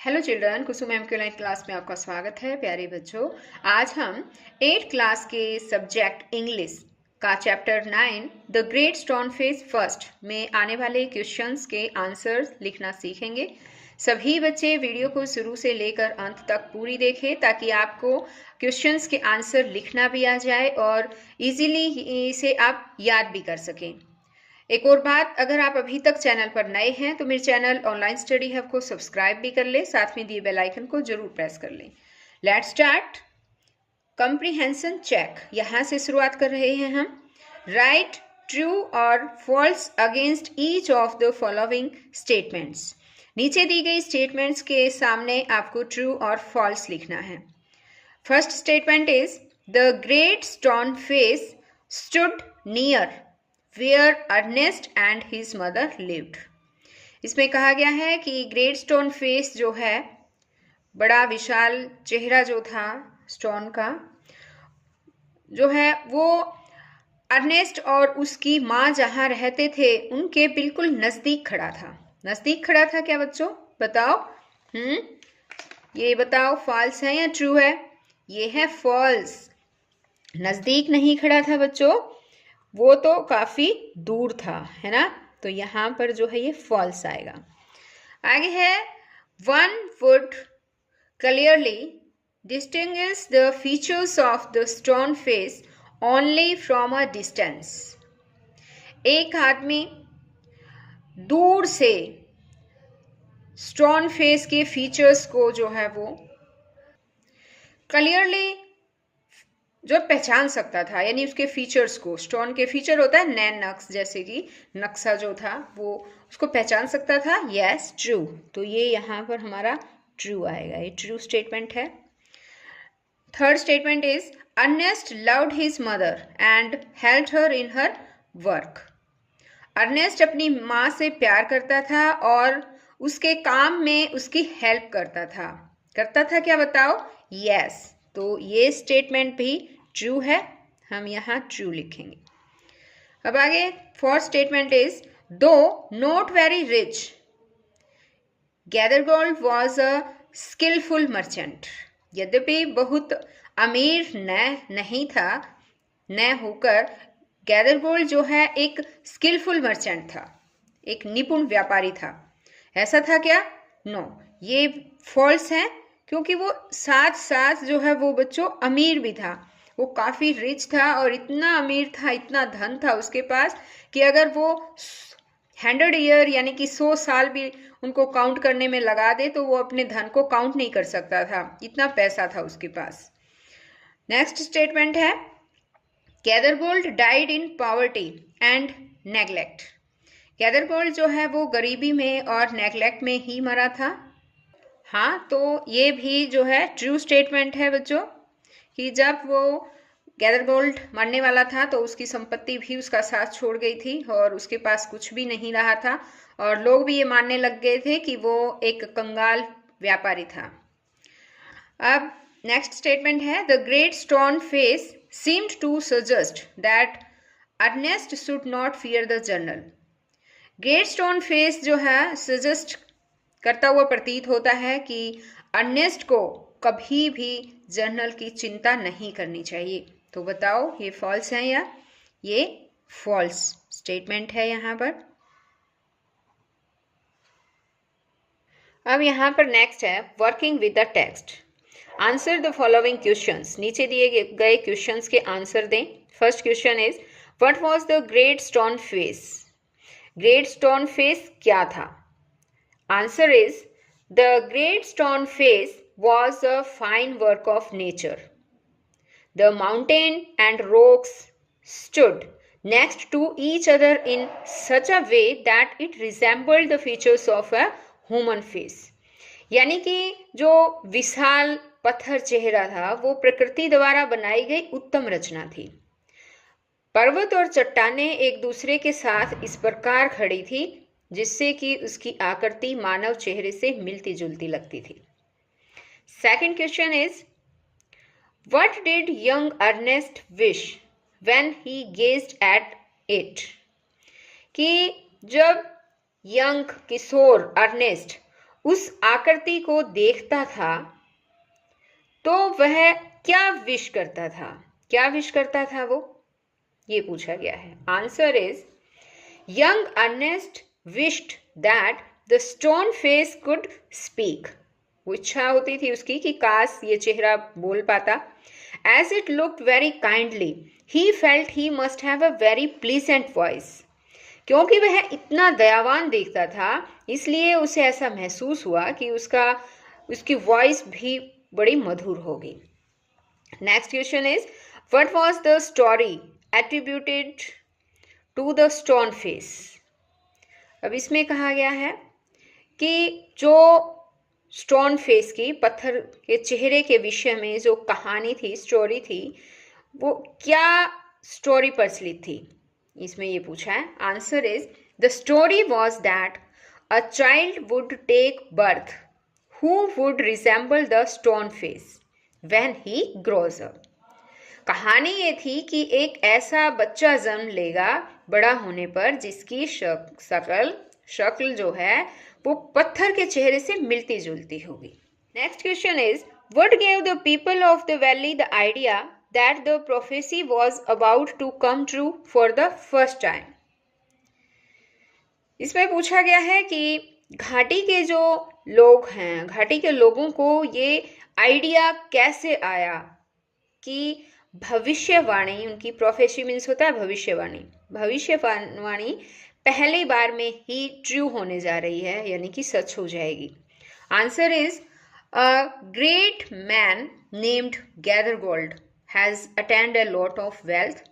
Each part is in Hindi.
हेलो चिल्ड्रन, कुसुम मैम के ऑनलाइन क्लास में आपका स्वागत है। प्यारे बच्चों, आज हम 8th क्लास के सब्जेक्ट इंग्लिश का chapter 9 the great stone face first में आने वाले क्वेश्चंस के आंसर्स लिखना सीखेंगे। सभी बच्चे वीडियो को शुरू से लेकर अंत तक पूरी देखें ताकि आपको क्वेश्चंस के आंसर लिखना भी आ जाए और इजीली इसे आप याद भी कर सकें। एक और बात, अगर आप अभी तक चैनल पर नए हैं तो मेरे चैनल ऑनलाइन स्टडी हब को सब्सक्राइब भी कर लें, साथ में दिए बेल आइकन को जरूर प्रेस कर लें। Let's start comprehension check. यहाँ से शुरुआत कर रहे हैं हम। राइट ट्रू और false against each of the following statements. नीचे दी गई स्टेटमेंट्स के सामने आपको ट्रू और फॉल्स लिखना है। First statement is the great stone face stood near where Ernest and his mother lived। इसमें कहा गया है कि ग्रेट स्टोन फेस जो है, बड़ा विशाल चेहरा जो था स्टोन का जो है, वो अर्नेस्ट और उसकी माँ जहाँ रहते थे उनके बिल्कुल नज़दीक खड़ा था। नज़दीक खड़ा था क्या बच्चों, बताओ? ये बताओ, फॉल्स है या ट्रू है? ये है फॉल्स। नज़दीक नहीं खड़ा था बच्चों, वो तो काफी दूर था, है ना? तो यहां पर जो है ये फॉल्स आएगा। आगे है one would clearly distinguish the features of the stone face only from a distance. एक आदमी दूर से स्टोन फेस के फीचर्स को जो है वो क्लियरली जो पहचान सकता था, यानी उसके फीचर्स को, स्टोन के फीचर होता है नैन नक्श, जैसे कि नक्शा जो था वो उसको पहचान सकता था। Yes, true. तो ये यहाँ पर हमारा ट्रू आएगा, ये ट्रू स्टेटमेंट है। Third statement is Ernest loved his mother and helped her in her work. Ernest अपनी माँ से प्यार करता था और उसके काम में उसकी हेल्प करता था। करता था क्या, बताओ? यस। तो ये स्टेटमेंट भी ट्रू है, हम यहाँ ट्रू लिखेंगे। अब आगे fourth statement is though not very rich Gathergold was a skilful merchant. यद्यपि बहुत अमीर नहीं था, न होकर गैदरगोल्ड जो है एक स्किलफुल मर्चेंट था, एक निपुण व्यापारी था। ऐसा था क्या? नो, ये फॉल्स है, क्योंकि वो साथ साथ जो है वो बच्चों अमीर भी था। वो काफ़ी रिच था और इतना अमीर था, इतना धन था उसके पास कि अगर वो 100 ईयर यानी कि 100 साल भी उनको काउंट करने में लगा दे तो वो अपने धन को काउंट नहीं कर सकता था, इतना पैसा था उसके पास। नेक्स्ट स्टेटमेंट है Gathergold died in poverty and neglect. Gathergold जो है वो गरीबी में और नेग्लेक्ट में ही मरा था। हाँ, तो ये भी जो है ट्रू स्टेटमेंट है बच्चों, कि जब वो गैदरगोल्ड मरने वाला था तो उसकी संपत्ति भी उसका साथ छोड़ गई थी और उसके पास कुछ भी नहीं रहा था और लोग भी ये मानने लग गए थे कि वो एक कंगाल व्यापारी था। अब next statement is the great stone face seemed to suggest that Ernest should not fear the general. Great stone face जो है सजेस्ट करता हुआ प्रतीत होता है कि अर्नेस्ट को कभी भी जर्नल की चिंता नहीं करनी चाहिए। तो बताओ, ये फॉल्स है या ये फॉल्स स्टेटमेंट है यहाँ पर? अब यहाँ पर नेक्स्ट है working with the text. Answer the following questions. नीचे दिए गए क्वेश्चंस के आंसर दें। First question is what was the great stone face. Great stone face क्या था? Answer is the great stone face was a fine work of nature. The mountain and rocks stood next to each other in such a way that it resembled the features of a human face. यानी कि जो विशाल पत्थर चेहरा था वो प्रकृति द्वारा बनाई गई उत्तम रचना थी। पर्वत और चट्टानें एक दूसरे के साथ इस प्रकार खड़ी थी जिससे कि उसकी आकृति मानव चेहरे से मिलती जुलती लगती थी। Second question is what did young Ernest wish when he gazed at it. कि जब यंग किशोर अर्नेस्ट उस आकृति को देखता था तो वह क्या विश करता था? क्या विश करता था वो? ये पूछा गया है। Answer is young Ernest wished that the stone face could speak. वो इच्छा होती थी उसकी कि काश ये चेहरा बोल पाता। As it looked very kindly he felt he must have a very pleasant voice. क्योंकि वह इतना दयावान दिखता था इसलिए उसे ऐसा महसूस हुआ कि उसकी वॉइस भी बड़ी मधुर होगी। Next question is what was the story attributed to the stone face. अब इसमें कहा गया है कि जो स्टोन फेस की, पत्थर के चेहरे के विषय में जो कहानी थी, स्टोरी थी, वो क्या स्टोरी प्रचलित थी? इसमें ये पूछा है। Answer is the story was that a child would take birth who would resemble the stone face when he grows up. कहानी ये थी कि एक ऐसा बच्चा जन्म लेगा बड़ा होने पर जिसकी शक्ल जो है वो पत्थर के चेहरे से मिलती जुलती होगी। Next question is what gave the people of the valley the idea that the prophecy was about to come true for the first time. इसमें पूछा गया है कि घाटी के जो लोग हैं, घाटी के लोगों को ये आइडिया कैसे आया कि भविष्यवाणी, उनकी प्रोफेसी मीन्स होता है भविष्यवाणी, भविष्यवाणी पहली बार में ही ट्रू होने जा रही है, यानी कि सच हो जाएगी। Answer is a great man named Gathergold has attend a lot of wealth.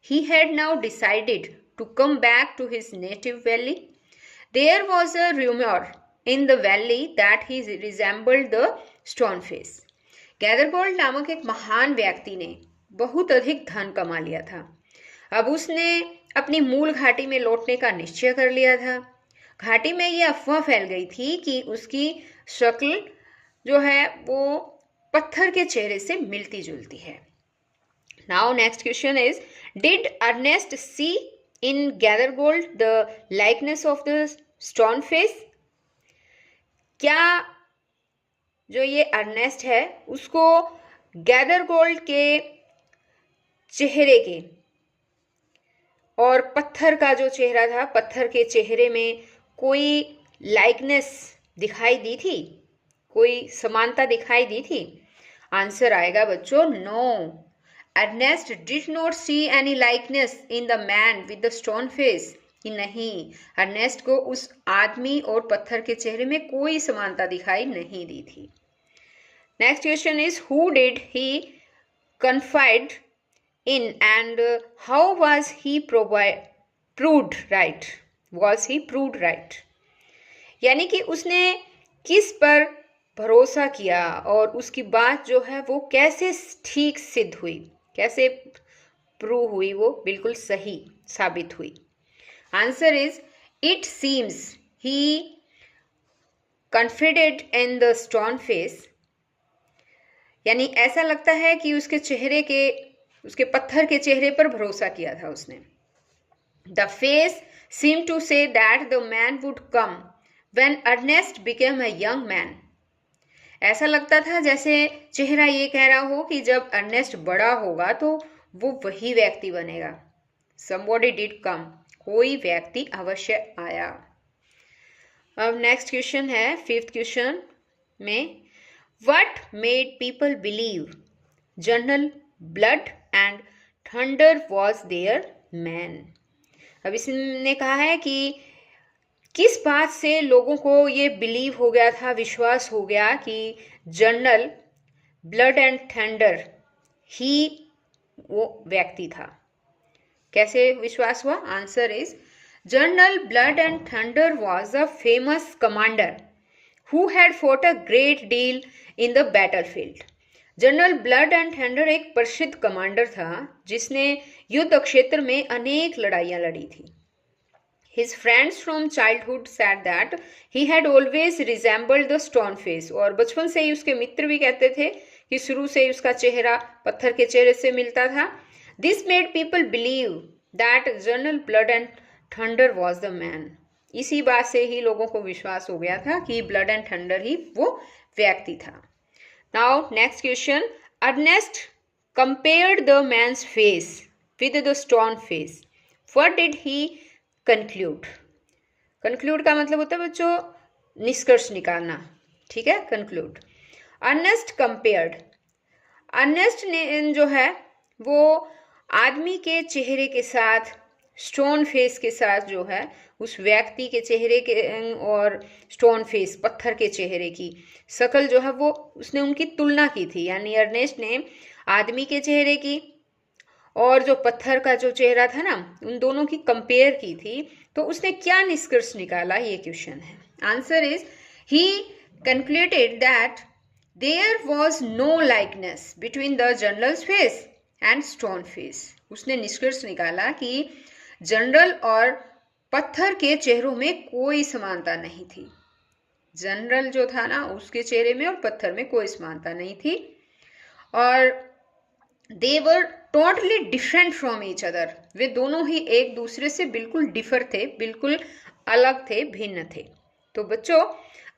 He had now decided to come back to his native valley. There was a rumour in the valley that he resembled the stone face. Gathergold नामक एक महान व्यक्ति ने बहुत अधिक धन कमा लिया था। अब उसने अपनी मूल घाटी में लौटने का निश्चय कर लिया था। घाटी में ये अफवाह फैल गई थी कि उसकी शक्ल जो है वो पत्थर के चेहरे से मिलती जुलती है। Now next question is did Ernest see in Gathergold the likeness of the stone face. क्या जो ये अर्नेस्ट है उसको गैदरगोल्ड के चेहरे के और पत्थर का जो चेहरा था, पत्थर के चेहरे में कोई लाइकनेस दिखाई दी थी, कोई समानता दिखाई दी थी? आंसर आएगा बच्चों no. Ernest did not see any likeness in the man with the stone face. नहीं, अर्नेस्ट को उस आदमी और पत्थर के चेहरे में कोई समानता दिखाई नहीं दी थी। Next question is who did he confide in and how was he proved right? Was he proved right? यानी कि उसने किस पर भरोसा किया और उसकी बात जो है वो कैसे ठीक सिद्ध हुई, कैसे प्रूव हुई, वो बिल्कुल सही साबित हुई। Answer is it seems he confident in the stone face. यानी ऐसा लगता है कि उसके पत्थर के चेहरे पर भरोसा किया था उसने। The face seem to say that the man would come when Ernest became a young man. ऐसा लगता था जैसे चेहरा ये कह रहा हो कि जब अर्नेस्ट बड़ा होगा तो वो वही व्यक्ति बनेगा। समबॉडी डिड कम, कोई व्यक्ति अवश्य आया। अब नेक्स्ट क्वेश्चन है, फिफ्थ क्वेश्चन में what made people believe General Blood and Thunder was their man. अब इसने कहा है कि किस बात से लोगों को ये बिलीव हो गया था, विश्वास हो गया कि जनरल ब्लड एंड थंडर ही वो व्यक्ति था। कैसे विश्वास हुआ? Answer is general Blood and Thunder was a famous commander who had fought a great deal in the battlefield. General Blood and thunder एक प्रसिद्ध कमांडर था जिसने युद्ध क्षेत्र में अनेक लड़ाइयां लड़ी थी। His friends from childhood said that he had always resembled the stone face. और बचपन से ही उसके मित्र भी कहते थे कि शुरू से ही उसका चेहरा पत्थर के चेहरे से मिलता था। This made people believe that general Blood and Thunder was the man. इसी बात से ही लोगों को विश्वास हो गया था कि ब्लड एंड थंडर ही वो व्यक्ति था। Now next question, Ernest compared the man's face with the stone face, what did he conclude? Conclude का मतलब होता है बच्चों निष्कर्ष निकालना, ठीक है, कंक्लूड। अर्नेस्ट कंपेयर्ड, अर्नेस्ट ने जो है वो आदमी के चेहरे के साथ, स्टोन फेस के साथ जो है उस व्यक्ति के चेहरे के और स्टोन फेस पत्थर के चेहरे की शक्ल जो है वो उसने उनकी तुलना की थी। यानी अर्नेस्ट ने आदमी के चेहरे की और जो पत्थर का जो चेहरा था ना उन दोनों की कंपेयर की थी। तो उसने क्या निष्कर्ष निकाला, ये क्वेश्चन है। Answer is he concluded that there was no likeness between the general's face and stone face. उसने निष्कर्ष निकाला कि जनरल और पत्थर के चेहरों में कोई समानता नहीं थी। जनरल जो था ना उसके चेहरे में और पत्थर में कोई समानता नहीं थी, और they were totally different from each other, वे दोनों ही एक दूसरे से बिल्कुल डिफर थे, बिल्कुल अलग थे, भिन्न थे। तो बच्चों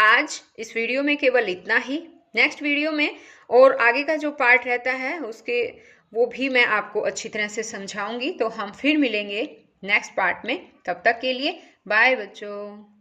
आज इस वीडियो में केवल इतना ही। नेक्स्ट वीडियो में और आगे का जो पार्ट रहता है उसके वो भी मैं आपको अच्छी तरह से समझाऊंगी। तो हम फिर मिलेंगे नेक्स्ट पार्ट में, तब तक के लिए बाय बच्चों।